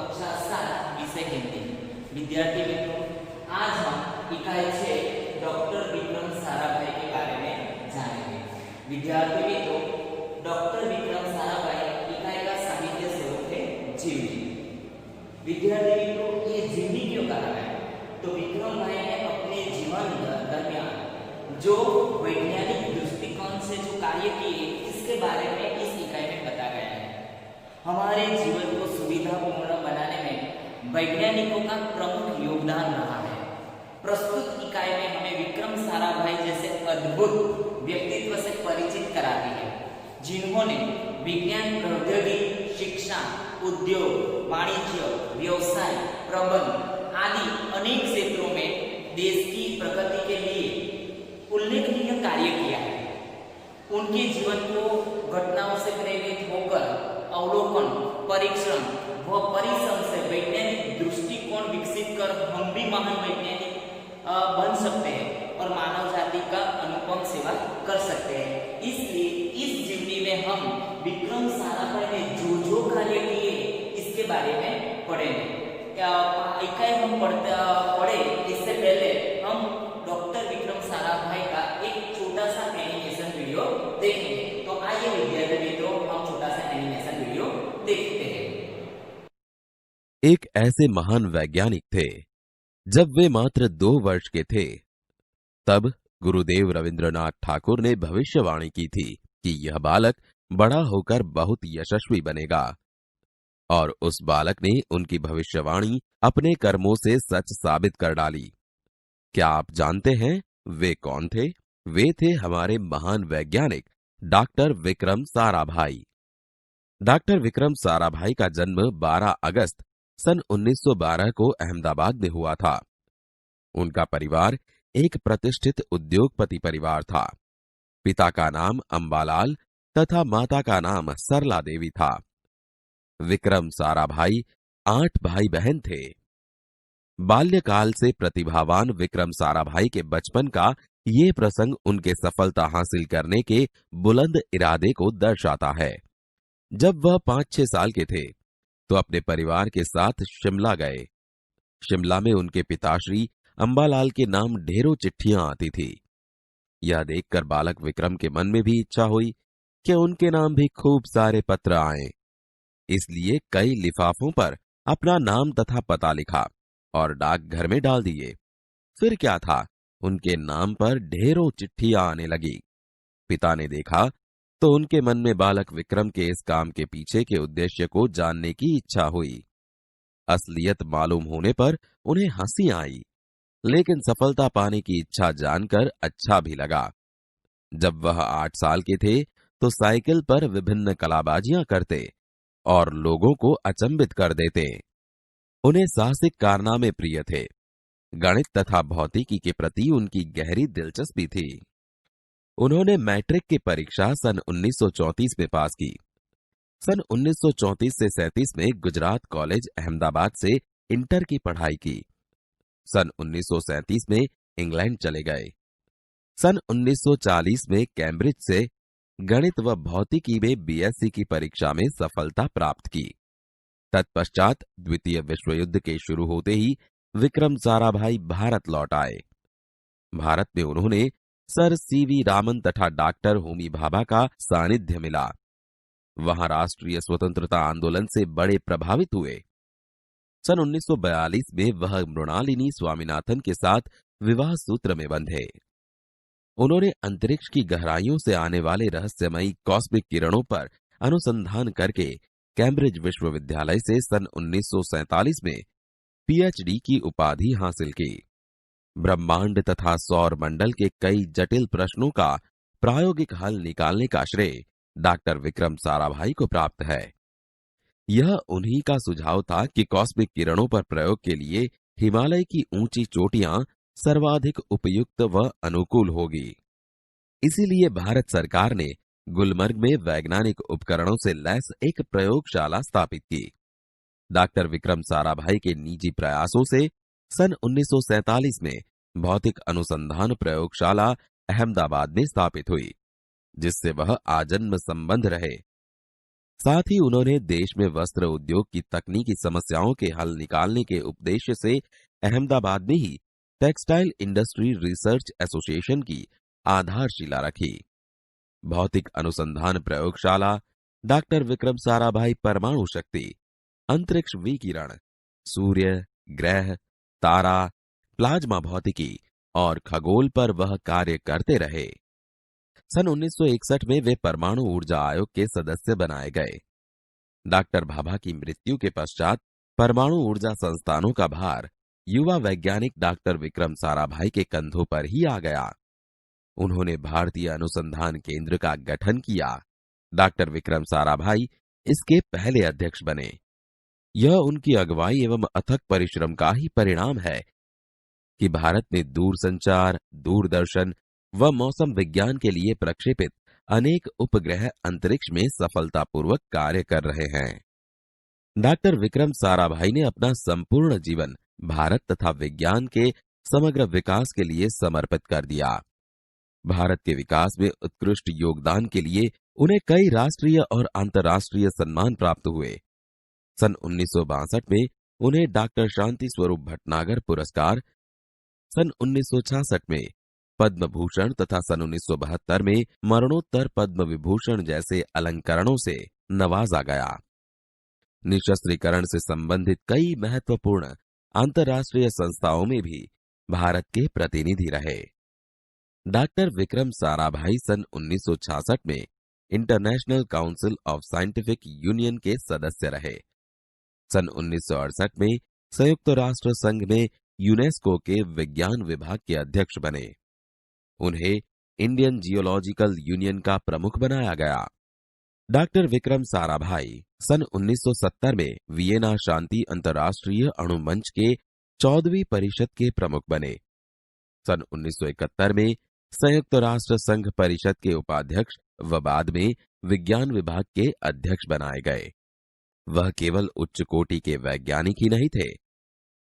कक्षा 7 विषय हिंदी। विद्यार्थी मित्रों, आज हम इकाई 6 डॉक्टर विक्रम साराभाई के बारे में जानेंगे। विद्यार्थी मित्रों, डॉक्टर विक्रम साराभाई इकाई का साहित्य स्वरूप है जीवनी। विद्यार्थी मित्रों, ये जीवनी क्यों कहा है? तो विक्रम भाई ने अपने जीवन दरमियान जो वैज्ञानिक दृष्टिकोण से जो कार्य किए, इसके बारे में इस इकाई में बताया गया है। हमारे जीवन को सुविधापूर्ण बनाने में वैज्ञानिकों का प्रमुख योगदान रहा है। प्रस्तुत इकाई में हमें विक्रम साराभाई जैसे अद्भुत व्यक्तित्व से परिचित कराती है, जिन्होंने विज्ञान, प्रौद्योगिकी, शिक्षा, उद्योग, वाणिज्य, व्यवसाय, प्रबंध आदि अनेक क्षेत्रों में देश की प्रगति के लिए उल्लेखनीय कार्य किया है। उनके जीवन को घटनाओं से प्रेरित होकर अवलोकन, परीक्षण व परिश्रम से वैज्ञानिक दृष्टिकोण विकसित कर हम भी महान वैज्ञानिक बन सकते हैं और मानव जाति का अनुपम सेवा कर सकते हैं। इसलिए इस जीवनी में हम विक्रम साराभाई ने जो कार्य किए इसके बारे में पढ़ेंगे। इकाई हम पढ़े इससे पहले हम डॉक्टर विक्रम साराभाई का एक छोटा सा एनिमेशन वीडियो देखेंगे। तो आइए विद्यार्थी मित्रों, हम छोटा सा एनिमेशन वीडियो देखते हैं। एक ऐसे महान वैज्ञानिक थे जब वे मात्र 2 वर्ष के थे, तब गुरुदेव रविंद्रनाथ ठाकुर ने भविष्यवाणी की थी कि यह बालक बड़ा होकर बहुत यशस्वी बनेगा, और उस बालक ने उनकी भविष्यवाणी अपने कर्मों से सच साबित कर डाली। क्या आप जानते हैं वे कौन थे? वे थे हमारे महान वैज्ञानिक डॉक्टर विक्रम साराभाई। डॉक्टर विक्रम साराभाई का जन्म 12 अगस्त सन 1912 को अहमदाबाद में हुआ था। उनका परिवार एक प्रतिष्ठित उद्योगपति परिवार था। पिता का नाम अंबालाल तथा माता का नाम सरला देवी था। विक्रम साराभाई 8 भाई बहन थे। बाल्यकाल से प्रतिभावान विक्रम साराभाई के बचपन का ये प्रसंग उनके सफलता हासिल करने के बुलंद इरादे को दर्शाता है। जब वह 5-6 साल के थे तो अपने परिवार के साथ शिमला गए। शिमला में उनके पिताश्री अंबालाल के नाम ढेरों चिट्ठियां आती थी। यह देखकर बालक विक्रम के मन में भी इच्छा हुई कि उनके नाम भी खूब सारे पत्र आएं। इसलिए कई लिफाफों पर अपना नाम तथा पता लिखा और डाकघर में डाल दिए। फिर क्या था, उनके नाम पर ढेरों चिट्ठियां आने लगी। पिता ने देखा तो उनके मन में बालक विक्रम के इस काम के पीछे के उद्देश्य को जानने की इच्छा हुई। असलियत मालूम होने पर उन्हें हंसी आई, लेकिन सफलता पाने की इच्छा जानकर अच्छा भी लगा। जब वह 8 साल के थे तो साइकिल पर विभिन्न कलाबाजियां करते और लोगों को अचंभित कर देते। उन्हें साहसिक कारनामे प्रिय थे। गणित तथा भौतिकी के प्रति उनकी गहरी दिलचस्पी थी। उन्होंने मैट्रिक की परीक्षा सन 1934 में पास की। सन 1934 से 37 में गुजरात कॉलेज अहमदाबाद से इंटर की पढ़ाई की। सन 1937 में इंग्लैंड चले गए। सन 1940 में कैम्ब्रिज से गणित व भौतिकी में बीएससी की परीक्षा में सफलता प्राप्त की। तत्पश्चात द्वितीय विश्व युद्ध के शुरू होते ही विक्रम साराभाई भारत लौट आए। भारत में उन्होंने सर सीवी रामन तथा डॉक्टर होमी भाभा का सानिध्य मिला। वहां राष्ट्रीय स्वतंत्रता आंदोलन से बड़े प्रभावित हुए। सन 1942 में वह मृणालिनी स्वामीनाथन के साथ विवाह सूत्र में बंधे। उन्होंने अंतरिक्ष की गहराइयों से आने वाले रहस्यमयी कॉस्मिक किरणों पर अनुसंधान करके कैम्ब्रिज विश्वविद्यालय से सन 1947 में पीएचडी की उपाधि हासिल की। ब्रह्मांड तथा सौर मंडल के कई जटिल प्रश्नों का प्रायोगिक हल निकालने का श्रेय डॉक्टर विक्रम साराभाई को प्राप्त है। यह उन्हीं का सुझाव था कि कॉस्मिक किरणों पर प्रयोग के लिए हिमालय की ऊंची चोटियां सर्वाधिक उपयुक्त व अनुकूल होगी। इसीलिए भारत सरकार ने गुलमर्ग में वैज्ञानिक उपकरणों से लैस एक प्रयोगशाला स्थापित की। डॉक्टर विक्रम साराभाई के निजी प्रयासों से सन 1947 में भौतिक अनुसंधान प्रयोगशाला अहमदाबाद में स्थापित हुई, जिससे वह आजन्म संबंध रहे। साथ ही उन्होंने देश में वस्त्र उद्योग की तकनीकी समस्याओं के हल निकालने के उद्देश्य से अहमदाबाद में ही टेक्सटाइल इंडस्ट्री रिसर्च एसोसिएशन की आधारशिला रखी। भौतिक अनुसंधान प्रयोगशाला डॉक्टर विक्रम साराभाई परमाणु शक्ति, अंतरिक्ष विकिरण, सूर्य, ग्रह, तारा, प्लाज्मा भौतिकी और खगोल पर वह कार्य करते रहे। सन 1961 में वे परमाणु ऊर्जा आयोग के सदस्य बनाए गए। डॉक्टर भाभा की मृत्यु के पश्चात परमाणु ऊर्जा संस्थानों का भार युवा वैज्ञानिक डॉक्टर विक्रम साराभाई के कंधों पर ही आ गया। उन्होंने भारतीय अनुसंधान केंद्र का गठन किया। डॉक्टर विक्रम साराभाई इसके पहले अध्यक्ष बने। यह उनकी अगुवाई एवं अथक परिश्रम का ही परिणाम है कि भारत में दूरसंचार, दूरदर्शन व मौसम विज्ञान के लिए प्रक्षेपित अनेक उपग्रह अंतरिक्ष में सफलतापूर्वक कार्य कर रहे हैं। डॉक्टर विक्रम साराभाई ने अपना संपूर्ण जीवन भारत तथा विज्ञान के समग्र विकास के लिए समर्पित कर दिया। भारत के विकास में उत्कृष्ट योगदान के लिए उन्हें कई राष्ट्रीय और अंतर्राष्ट्रीय सम्मान प्राप्त हुए। सन 1962 में उन्हें डॉक्टर शांति स्वरूप भटनागर पुरस्कार, सन 1966 में पद्म भूषण तथा सन 1972 में मरणोत्तर पद्म विभूषण जैसे अलंकरणों से नवाजा गया। निशस्त्रीकरण से संबंधित कई महत्वपूर्ण अंतर्राष्ट्रीय संस्थाओं में भी भारत के प्रतिनिधि रहे। डॉक्टर विक्रम साराभाई सन 1966 में international council of scientific union के सदस्य रहे। सन 1968 में संयुक्त राष्ट्र संघ में यूनेस्को के विज्ञान विभाग के अध्यक्ष बने। उन्हें इंडियन जियोलॉजिकल यूनियन का प्रमुख बनाया गया। डॉक्टर विक्रम साराभाई सन 1970 में वियना शांति अंतर्राष्ट्रीय अणु मंच के 14वीं परिषद के प्रमुख बने। सन 1971 में संयुक्त राष्ट्र संघ परिषद के उपाध्यक्ष व बाद में विज्ञान विभाग के अध्यक्ष बनाए गए। वह केवल उच्च कोटि के वैज्ञानिक ही नहीं थे,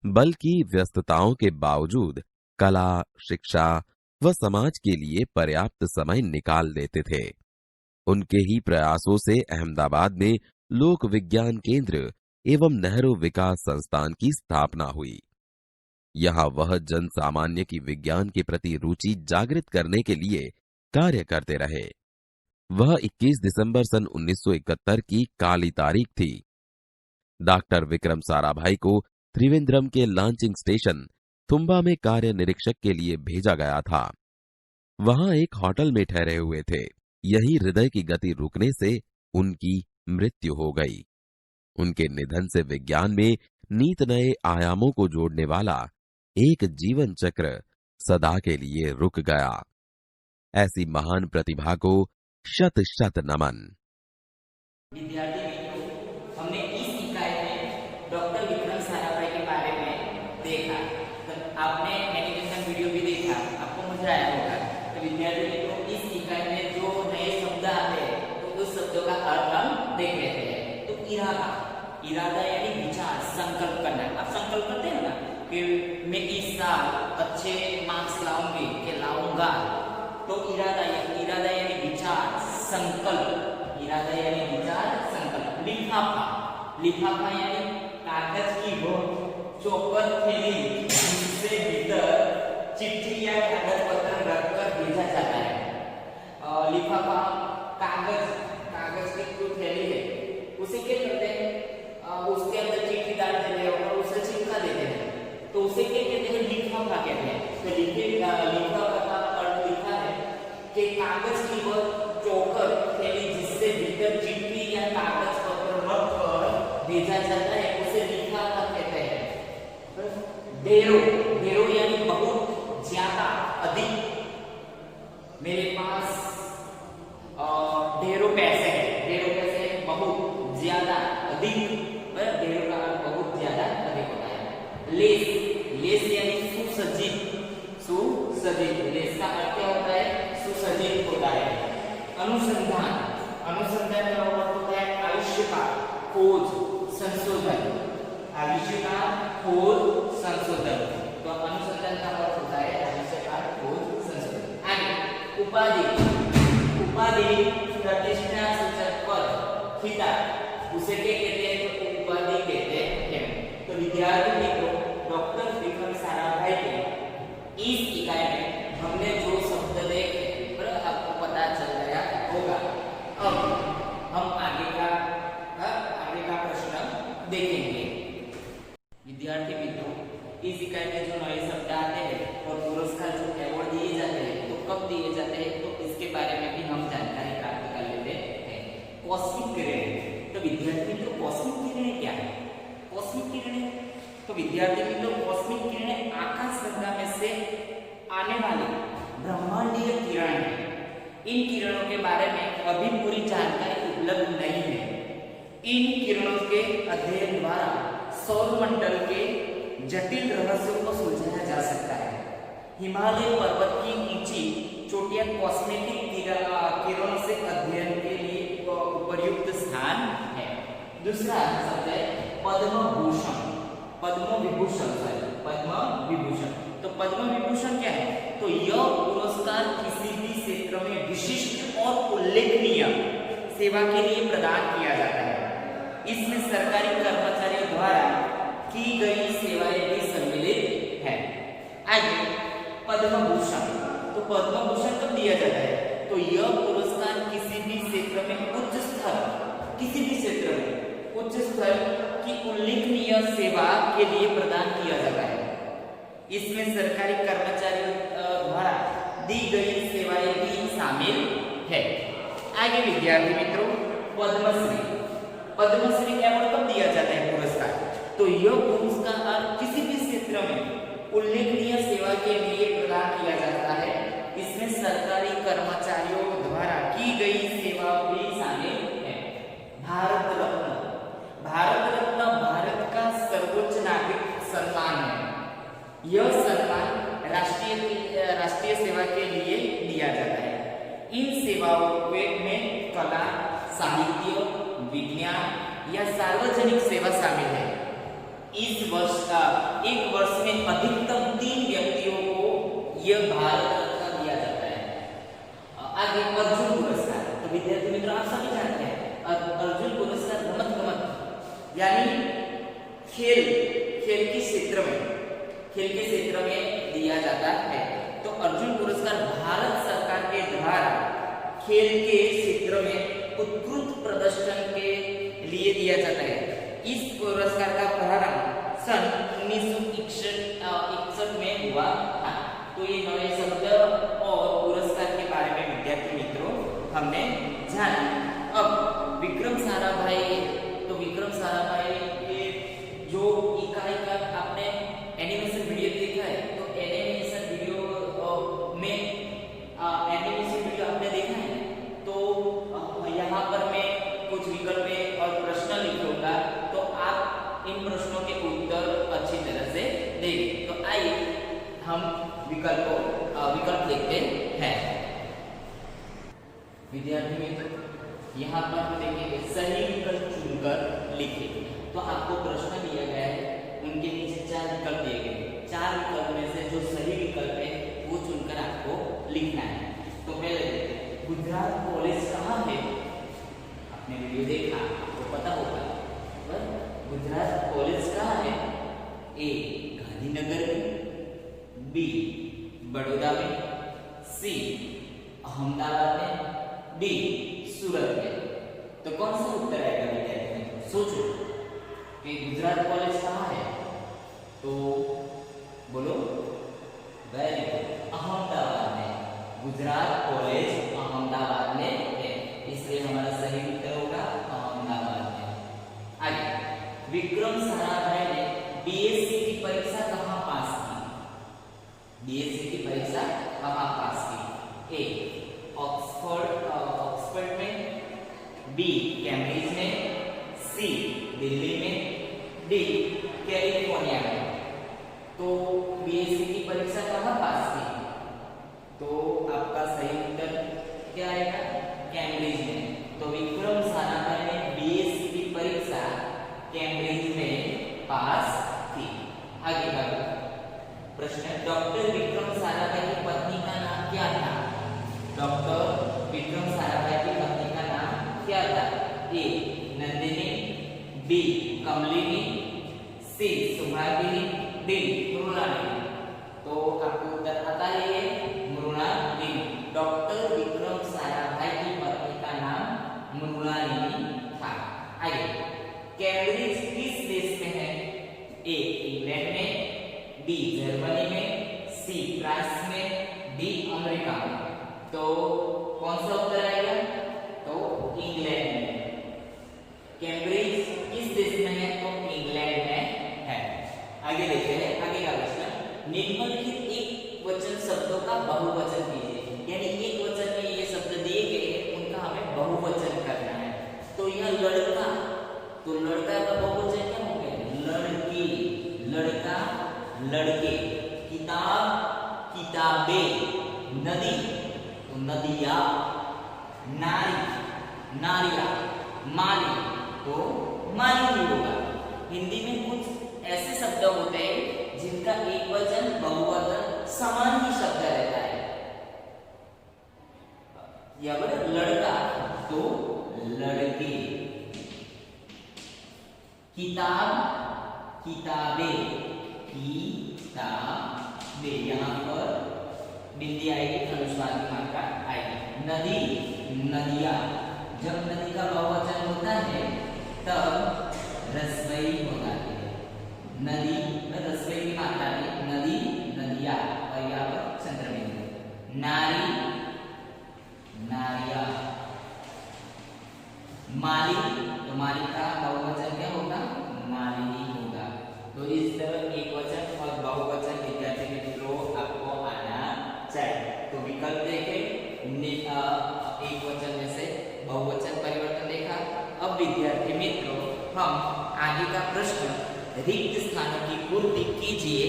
बल्कि व्यस्तताओं के बावजूद कला, शिक्षा व समाज के लिए पर्याप्त समय निकाल देते थे। उनके ही प्रयासों से अहमदाबाद में लोक विज्ञान केंद्र एवं नेहरू विकास संस्थान की स्थापना हुई। यहाँ वह जन सामान्य की विज्ञान के प्रति रुचि जागृत करने के लिए कार्य करते रहे। वह 21 दिसंबर सन 1971 की काली तारीख थी। डॉक्टर विक्रम साराभाई को त्रिवेंद्रम के लॉन्चिंग स्टेशन तुम्बा में कार्य निरीक्षक के लिए भेजा गया था। वहां एक होटल में ठहरे हुए थे। यही हृदय की गति रुकने से उनकी मृत्यु हो गई। उनके निधन से विज्ञान में नीत नए आयामों को जोड़ने वाला एक जीवन चक्र सदा के लिए रुक गया। ऐसी महान प्रतिभा को शत शत नमन। विद्यार्थी मित्रों, हमने इस इकाई में डॉक्टर विक्रम साराभाई के बारे में देखा। तो आपने एनिमेशन वीडियो भी देखा, आपको मजा आया होगा। तो विद्यार्थी मित्रों, इस इकाई में जो नए शब्द आते हैं तो उस शब्दों का अर्थ हम देख लेते हैं। तो इरादा यानी विचार, संकल्प करना। आप संकल्प करते हैं ना कि मैं इस साल अच्छे मार्क्स लाऊंगी कि लाऊंगा। तो इरादा यानी विचार, संकल्प। इरादा यानी विचार, संकल्प। लिफाफा यानी कागज की वो चौकर थैली जिससे भीतर चिट्ठी या कागज पत्र रखकर भेजा जाता है। लिफाफा कागज की जो थैली है उसे क्या करते हैं, उसके अंदर चिट्ठी डाल देते हैं और उसे चिपका देते हैं। तो उसे क्या कहते हैं, लिफाफा कहते हैं। तो लिफाफा का अर्थ लिखा है कि कागज की वह चौकर थैली जिससे भीतर चिट्ठी या कागज पत्र रखकर भेजा जाता है उसे लिफाफा कहते हैं। ढेरों यानी बहुत ज्यादा, अधिक। मेरे पास ढेरों पैसे हैं, बहुत ज्यादा, अधिक। ढेरों का अर्थ बहुत ज्यादा, अधिक होता है। लेस यानी सुसज्जित। लेस का अर्थ क्या होता है, सुसज्जित होता है। अनुसंधान का अर्थ होता है आविष्कार, खोज, संशोधन। तो अनुसंधान का अर्थ होता है आविष्कार, खोज, संशोधन। आगे उपाधि प्रतिष्ठा सूचक पद, पिता, उसे क्या कहते हैं? तो उपाधि कहते हैं। तो विद्यार्थी मित्रों, डॉक्टर विक्रम साराभाई के इस इकाई में हमने जो शब्द देखे आपको पता चल गया होगा। अब हम आगे का प्रश्न देखेंगे। विद्यार्थी मित्रों, इस इकाई में जो नए शब्द आते हैं और पुरस्कार जो अवार्ड दिए जाते हैं तो कब दिए जाते हैं, तो इसके बारे में भी हम जानकारी प्राप्त कर लेते हैं। कॉस्मिक किरणें। तो विद्यार्थी मित्रों, कॉस्मिक किरणें क्या है? कॉस्मिक किरणें, तो विद्यार्थी मित्रों, कॉस्मिक किरणें आकाश गंगा में से आने वाली ब्रह्मांडीय किरण है। इन किरणों के बारे में अभी पूरी जानकारी उपलब्ध नहीं है। इन किरणों के अध्ययन द्वारा सौरमंडल के जटिल रहस्यों को सुलझाया जा सकता है। हिमालय पर्वत की ऊंची चोटियां कॉस्मिक किरणों से अध्ययन के लिए उपयुक्त स्थान है। दूसरा शब्द है पद्म भूषण, पद्म विभूषण। तो पद्म विभूषण क्या है? तो यह पुरस्कार किसी भी क्षेत्र में विशिष्ट और उल्लेखनीय सेवा के लिए प्रदान किया जाता है। इसमें सरकारी कर्मचारियों द्वारा की गई सेवाएं भी सम्मिलित है। आगे पद्म भूषण। तो पद्म भूषण कब दिया जाता है? तो यह पुरस्कार किसी भी क्षेत्र में उच्च स्तर की उल्लेखनीय सेवा के लिए प्रदान किया जाता है। इसमें सरकारी कर्मचारियों द्वारा दी गई सेवाएं भी शामिल है। आगे विद्यार्थी मित्रों, पद्मश्री। पद्मश्री अवार्ड कब दिया जाता है पुरस्कार? तो यह पुरस्कार किसी भी क्षेत्र में उल्लेखनीय सेवा के लिए प्रदान किया जाता है। इसमें सरकारी कर्मचारियों द्वारा की गई सेवा भी शामिल है। भारत रत्न। भारत रत्न भारत का सर्वोच्च नागरिक सम्मान है। यह सम्मान राष्ट्रीय सेवा के लिए दिया जाता है। इन सेवाओं में कला, साहित्य, विज्ञान या सार्वजनिक सेवा शामिल है। एक वर्ष में अधिकतम 3 व्यक्तियों को यह भारत रत्न दिया जाता है। आगे अर्जुन पुरस्कार। तो विद्यार्थी मित्रों, आप सभी जानते हैं अर्जुन पुरस्कार रमत-गमत यानी खेल के क्षेत्र में दिया जाता है। तो अर्जुन पुरस्कार भारत सरकार के द्वारा खेल के क्षेत्र में उत्कृष्ट प्रदर्शन के लिए दिया जाता है। इस पुरस्कार का प्रारंभ सन 1961 में हुआ था। तो ये नए शब्द और पुरस्कार के बारे में विद्यार्थी मित्रों हमने जाना। अब विक्रम साराभाई। तो विक्रम साराभाई के जो इकाई का आपने एनिमेशन वीडियो देखा है, तो एनिमेशन वीडियो आपने देखा है। तो यहाँ पर मैं कुछ विकल्प और प्रश्न लिखूंगा, तो आप इन प्रश्नों के उत्तर अच्छी तरह से देंगे। तो आइए हम विकल्प देखते हैं। विद्यार्थी मित्रों, यहाँ पर हम देखेंगे सही विकल्प चुनकर लिखें। तो आपको प्रश्न दिया गया है, उनके नीचे 4 विकल्प दिए गए। 4 विकल्प में से जो सही विकल्प है वो चुनकर आपको लिखना है। तो पहले गुजरात कॉलेज कहाँ है? आपने वीडियो देखा तो पता होगा। गुजरात कॉलेज कहाँ है? ए गांधीनगर में, बी बड़ौदा में, सी अहमदाबाद में, डी सूरत में। तो कौन सा उत्तर आएगा विद्यार्थी? सोचो कि गुजरात कॉलेज कहाँ है, तो बोलो। वेरी गुड, अहमदाबाद में। गुजरात कॉलेज अहमदाबाद में है, इसलिए हमारा सही उत्तर होगा अहमदाबाद में। आगे विक्रम साराभाई ने बीएससी की परीक्षा कहाँ पास की? बीएससी की परीक्षा कहाँ पास की? ए ऑक्सफोर्ड में, बी कैम्ब्रिज में, सी दिल्ली में, डी कैलिफोर्निया में। तो बीएससी की परीक्षा कहाँ पास की? तो आपका सही उत्तर क्या आएगा? कैम्ब्रिज में। तो विक्रम साराभाई ने बीएससी की परीक्षा कैम्ब्रिज में पास की। आगे का प्रश्न है, डॉक्टर विक्रम साराभाई की पत्नी का नाम क्या था? डॉक्टर विक्रम साराभाई की पत्नी का नाम क्या था? ए नंदिनी, बी कमलिनी, सी सुभागिनी, डी मृणालिनी। तो आपको उत्तर आता है ये मृणालिनी। डॉक्टर विक्रम साराभाई की पत्नी का नाम मृणालिनी था। आगे, कैम्ब्रिज किस देश में है? ए इंग्लैंड में, बी जर्मनी में, सी फ्रांस में, डी अमेरिका में। तो कौन सा उत्तर आएगा? तो इंग्लैंड में। कैम्ब्रिज किस देश में है? तो इंग्लैंड में है। आगे देखते हैं आगे का प्रश्न। निम्नलिखित एक वचन शब्दों का बहुवचन कीजिए। यानी एक वचन में ये शब्द दिए गए हैं, उनका हमें बहुवचन करना है। तो यह लड़का, तो लड़का का बहुवचन क्या हो गया? लड़की, लड़का लड़के, किताब किताबें, नदी तो नदिया, नारी नारिया, माली तो मालिनी होगा। हिंदी में कुछ ऐसे शब्द होते हैं जिनका एक वचन बहुवचन समान ही शब्द रहता है। यहाँ पर लड़का तो लड़के, किताब किताबें, किताबें, यहाँ पर बिंदी आएगी, अनुस्वार की मात्रा आएगी। नदी नदिया, जब नदी का बहुवचन होता है तब रसवई होता है। नदी में रसवई की मात्रा है, नदी नदिया, और यहाँ पर चंद्रबिंदु। नारी नारिया, माली तो माली का बहुवचन क्या होगा? मालिनी होगा। तो इस तरह एक वचन और बहुवचन विद्यार्थी मित्रों आपको आना चाहिए। तो विकल्प देखे, एक वचन में से बहुवचन परिवर्तन देखा। अब विद्यार्थी मित्रों हम आगे का प्रश्न रिक्त स्थानों की पूर्ति कीजिए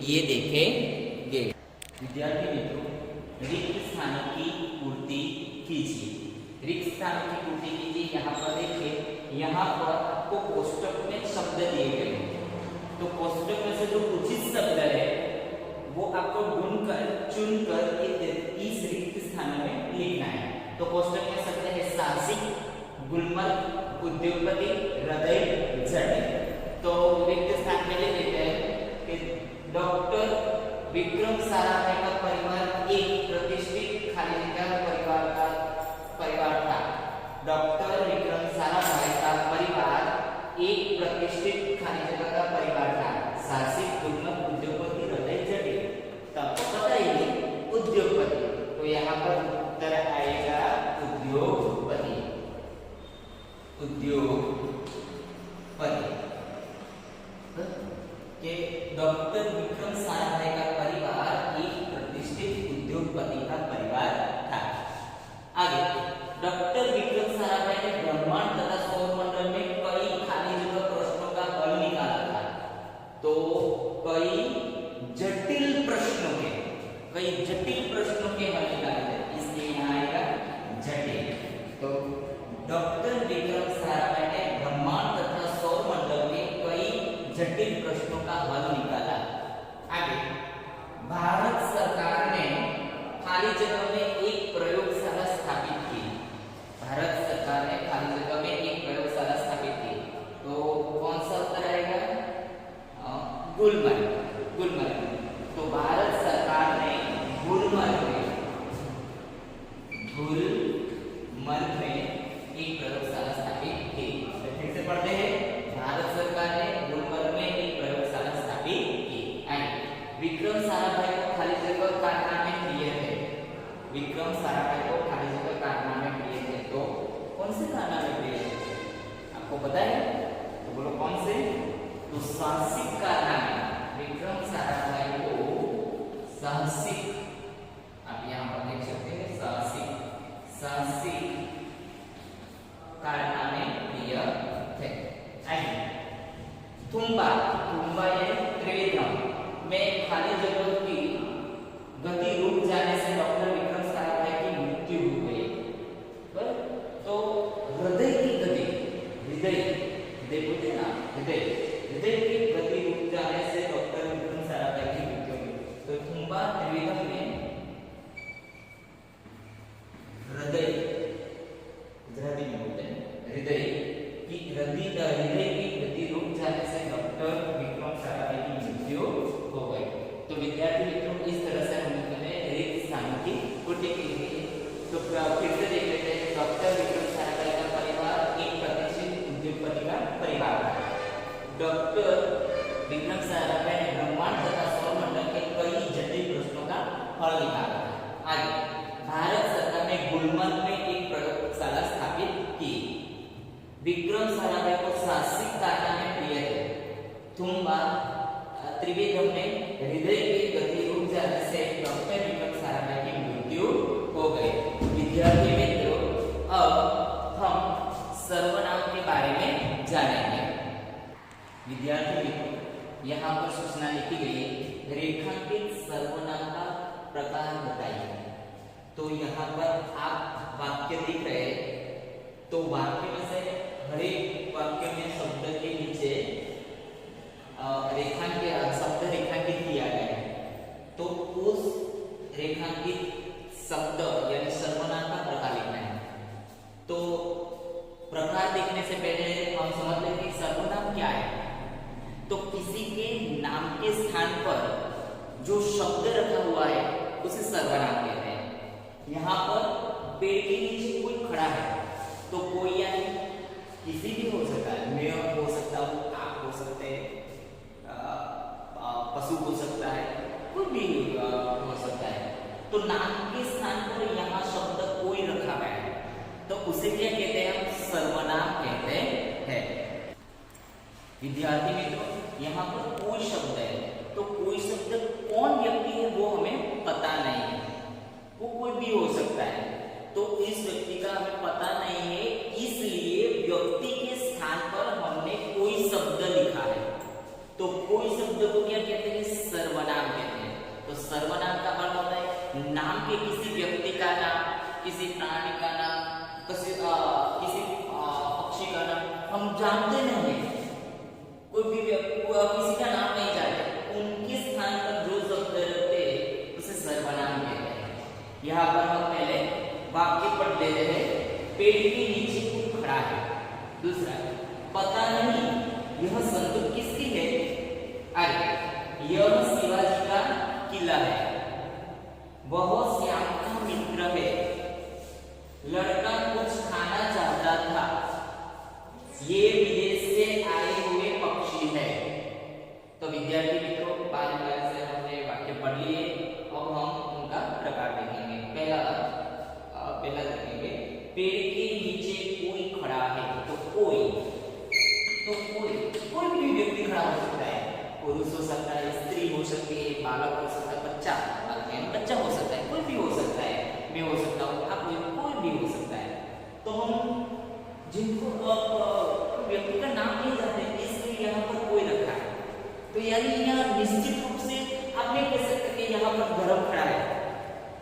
ये देखेंगे। विद्यार्थी मित्रों रिक्त स्थानों की पूर्ति कीजिए। रिक्त स्थानों की पूर्ति कीजिए। यहाँ पर देखिए, यहाँ पर आपको कोष्टक में शब्द दिए गए हैं। तो कोष्टक में से जो उचित शब्द है वो आपको ढूंढकर चुनकर इस रिक्त स्थानों में लिखना है। तो कोष्टक में शब्द है साहसिक, गुलमर्ग, उद्योगपति, हृदय, जटिल। तो रिक्त स्थान में ले लेते हैं कि डॉक्टर विक्रम साराभाई का परिवार एक प्रतिष्ठित खाली जगह परिवार था। डॉक्टर विक्रम साराभाई का परिवार एक प्रतिष्ठित खाली जगह का परिवार था। साहसिक, गुलमर्ग, उद्योगपति, हृदय, जटिल। तो आपको पता ही है उद्योगपति, तो यहाँ पर उत्तर आएगा उद्योगपति। उद्योगपति के डॉक्टर विक्रम साराभाई का परिवार एक प्रतिष्ठित उद्योगपति का परिवार था। आगे, डॉक्टर विक्रम साराभाई ने ब्रह्मांड तथा सौरमंडल में कई खाली जगह प्रश्नों का हल निकाला था। तो कई जटिल प्रश्नों के हल निकाले थे, इसलिए यहाँ आएगा जटिल। तो डॉक्टर विक्रम साराभाई ने ब्रह्मांड तथा सौरमंडल में कई जटिल प्रश्नों का हल निकाला। आगे, भारत सरकार ने खाली जगह में एक प्रयोगशाला स्थापित की। भारत सरकार ने खाली जगह में एक प्रयोगशाला स्थापित की। तो कौन सा उत्तर आएगा? गुलमर्ग। तो भारत सरकार ने गुलमर्ग में एक प्रयोगशाला स्थापित की। तो फिर से पढ़ते हैं, भारत सरकार ने गुलमर्ग में एक प्रयोगशाला स्थापित की। विक्रम साराभाई को खाली जगह कारनामे प्रिय थे। विक्रम साराभाई को खाली जगह कारनामे प्रिय थे। तो कौन से कारनामे प्रिय थे आपको पता है? तो बोलो कौन से? तो साहसिक कारनामे। विक्रम साराभाई को साहसिक, आप यहाँ पर देख सकते हैं, साहसिक कारनामे प्रिय थे। तुम्बा यानी त्रिवेंद्रम में खाली जगह की गति रुक जाने से डॉक्टर विक्रम साराभाई की मृत्यु हो गई। तो हृदय की गति, हृदय बोलते ना, हृदय की गति रुक जाने से डॉक्टर विक्रम साराभाई की मृत्यु हो गई। तो तुम्बा त्रिवेंद्रम में हृदय, गुजराती में बोलते हैं हृदय डॉक्टर विक्रम साराभाई ने ब्रह्मांड तथा सौरमंडल के कई जटिल प्रश्नों का हल निकाला। आगे भारत सरकार ने गुलमर्ग में एक प्रयोगशाला स्थापित की। विक्रम साराभाई को साहसिक कारनामे प्रिय थे। तुम्बा त्रिवेदम में हृदय की गति रुक जाने से डॉक्टर विक्रम साराभाई की मृत्यु हो गई। विद्यार्थी मित्रों, अब हम सर्वनाम के बारे में जानेंगे। विद्यार्थी मित्रों, यहाँ पर सूचना लिखी गई है, रेखांकित सर्वनाम का प्रकार बताइए। तो यहाँ पर आप वाक्य दिख रहे हैं, तो वाक्य में से हर एक वाक्य में शब्द के नीचे शब्द रेखांकित किया गया है। तो उस रेखांकित शब्द यानी सर्वनाम का प्रकार लिखना है। तो प्रकार देखने से पहले हम समझ लें कि सर्वनाम क्या है। तो किसी के नाम के स्थान पर जो शब्द रखा हुआ है उसे सर्वनाम कहते हैं। यहाँ पर पेड़ के नीचे कोई खड़ा है, तो कोई यानी किसी भी हो सकता है, मैं हो सकता हूँ, आप हो सकते हैं, पशु हो सकता है, कोई भी हो सकता है। तो नाम के स्थान पर यहाँ शब्द कोई रखा गया है, तो उसे क्या कहते हैं? हम सर्वनाम कहते हैं। विद्यार्थी मित्रों, यहाँ पर कोई शब्द है, तो कोई शब्द कौन व्यक्ति है वो हमें पता नहीं है, वो कोई भी हो सकता है। तो इस व्यक्ति का हमें पता नहीं है, इसलिए व्यक्ति के स्थान पर हमने कोई शब्द लिखा है। तो कोई शब्द को क्या कहते हैं? सर्वनाम कहते हैं। तो सर्वनाम का अर्थ होता है नाम के किसी व्यक्ति का नाम, किसी प्राणी का नाम, किसी पक्षी का नाम हम जानते नहीं है, कोई भी किसी का नाम नहीं जानते, उनके स्थान पर जो शब्द रहते हैं उसे सर्वनाम कहते हैं। यहाँ पर हम पहले वाक्य पढ़ ले रहे हैं, पेड़ के नीचे कोई खड़ा है। दूसरा, पता नहीं यह संदूक किसकी है? आगे, यह शिवाजी का किला है, वह श्याम का मित्र है, लड़का कुछ खाना चाहता था, ये विदेश से आए हुए पक्षी है। तो विद्यार्थी मित्रों, बार बार से हमने वाक्य पढ़ लिए, अब हम उनका प्रकार देखेंगे। पहला देखेंगे, पेड़ के नीचे कोई खड़ा है। तो कोई भी व्यक्ति खड़ा हो सकता है, पुरुष हो सकता है, स्त्री हो सकती है, बालक हो सकता है, बच्चा हो सकता है, कोई भी हो सकता है, मैं हो सकता हूँ, आप कोई भी हो सकता है। तो हम जिनको व्यक्ति का नाम नहीं जानते, इसलिए यहाँ पर कोई रखा है। तो यानी यहाँ निश्चित रूप से आप नहीं कह सकते कि यहाँ पर धर्म खड़ा है,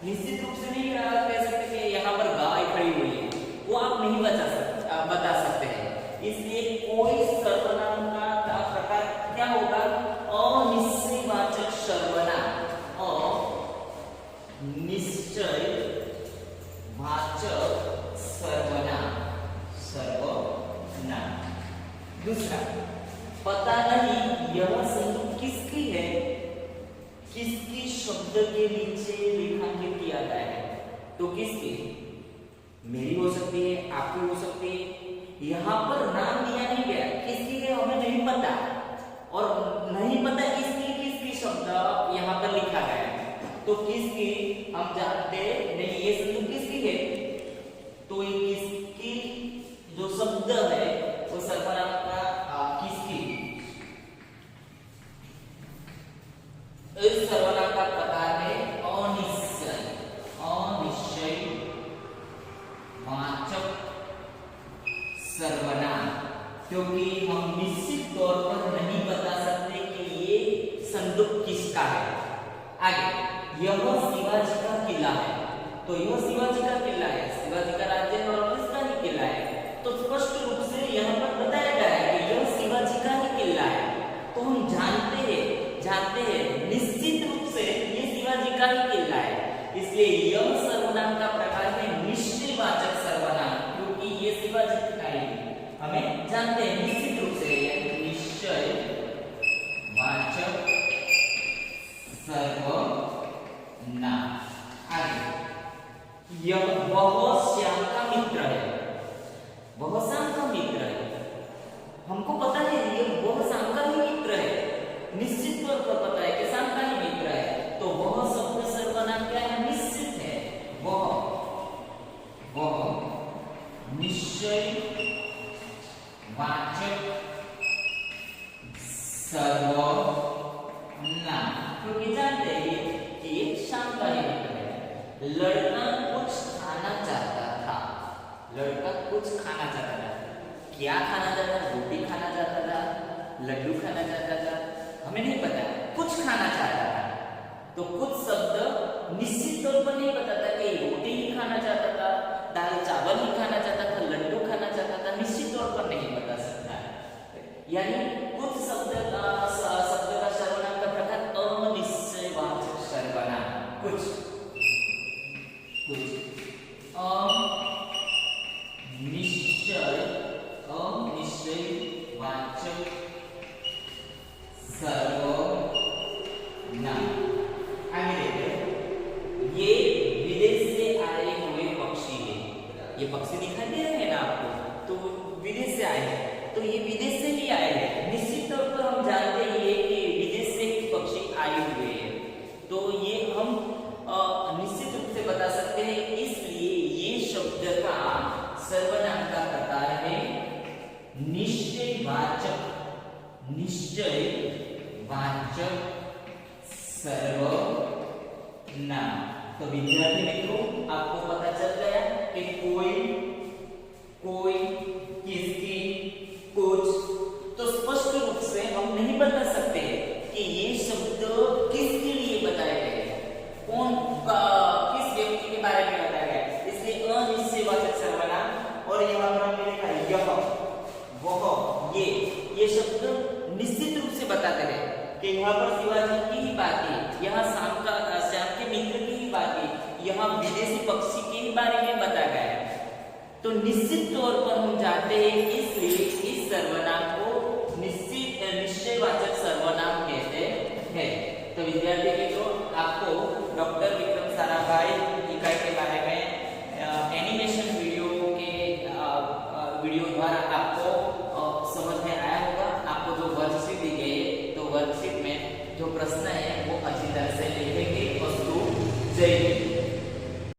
निश्चित रूप से नहीं कह सकते कि यहाँ पर गाय खड़ी हुई है, वो आप नहीं बता सकते हैं। इसलिए कोई सर्वनाम का प्रकार क्या होगा? अनिश्चयवाचक सर्वनाम, वाचक सर्वनाम। दूसरा, पता नहीं यह संदूक किसकी है, किसकी शब्द के नीचे रेखांकित किया गया है। तो किसकी? मेरी हो सकती है, आपकी हो सकती है। यहाँ पर नाम दिया नहीं गया, किसकी है हमें नहीं पता, और नहीं पता इसलिए किसकी शब्द यहाँ पर लिखा गया है। तो किसकी हम जानते नहीं, ये संदूक किसकी है, तो किसकी जो शब्द है वो सर्वनाम का किसकी, इस सर्वनाम का प्रकार है अनिश्चय वाचक सर्वनाम, क्योंकि हम निश्चित तौर पर नहीं बता सकते कि ये संदूक किसका है। आगे, यह शिवाजी का किला है। तो यह शिवाजी का किला है, शिवाजी का राज्य है और किसका ही किला है। तो स्पष्ट रूप से यहाँ पर बताया गया है कि यह शिवाजी का ही किला है। तो हम जानते हैं निश्चित रूप से ये शिवाजी का ही किला है, इसलिए यह सर्वनाम का प्रकार है निश्चयवाचक सर्वनाम, क्योंकि ये शिवाजी का ही हमें जानते हैं निश्चित रूप से, निश्चय वाचक सर्वनाम। आगे, यह वह श्याम का मित्र है, वह श्याम का मित्र है। हमको पता है ये वह श्याम सर्वनाम, क्योंकि जानते हैं कि ये समकालीन मित्र है। लड़का कुछ खाना चाहता था, लड़का कुछ खाना चाहता था। क्या खाना चाहता था? रोटी खाना चाहता था, लड्डू खाना चाहता था, हमें नहीं पता, कुछ खाना चाहता था। तो कुछ शब्द निश्चित तौर पर नहीं बताता कि रोटी ही खाना चाहता था, दाल चावल ही खाना चाहता था, लड्डू खाना चाहता था, निश्चित तौर पर नहीं बता सकता है। यानी कुछ शब्द का सर्वनाम का प्रकार अनिश्चयवाचक सर्वनाम, कुछ अनिश्चयवाचक सर्वनाम। आगे देखते हैं, ये विदेश से आए हुए पक्षी है। ये पक्षी दिखाई दे रहे हैं ना आपको, तो विदेश से आए हैं, तो ये विदेश से ही आए हैं। निश्चित तौर पर हम जानते हैं कि विदेश से पक्षी आए हुए हैं, तो ये हम निश्चित रूप से बता सकते हैं। इसलिए ये शब्द का सर्वनाम का प्रकार है निश्चयवाचक, निश्चयवाचक सर्वनाम। तो विद्यार्थी मित्रों, आपको पता चल गया कि कोई, किसकी, कुछ। तो स्पष्ट रूप से हम नहीं बता सकते कि ये शब्द किसके लिए बताए गए, कौन किस व्यक्ति के बारे में बताया गया, इसलिए अनिश्चयवाचक सर्वनाम। और यहाँ पर हमने लिखा यह, वह, ये शब्द निश्चित रूप से बताते हैं कि यहाँ पर शिवाजी की ही बात है, यहाँ श्याम के मित्र की ही बात है, यहाँ विदेशी पक्षी के ही बारे में बताया गया है। तो निश्चित तौर पर हम जानते हैं, इसलिए इस सर्वनाम को निश्चयवाचक सर्वनाम कहते हैं। तो विद्यार्थी मित्रों, आपको डॉक्टर विक्रम साराभाई इकाई के बारे में एनिमेशन वीडियो द्वारा आपको समझ में आया होगा। आपको जो वर्कशीट दी गई है, तो वर्कशीट में जो प्रश्न है वो अच्छी तरह से लिखेंगे। वस्तु जय हिंद।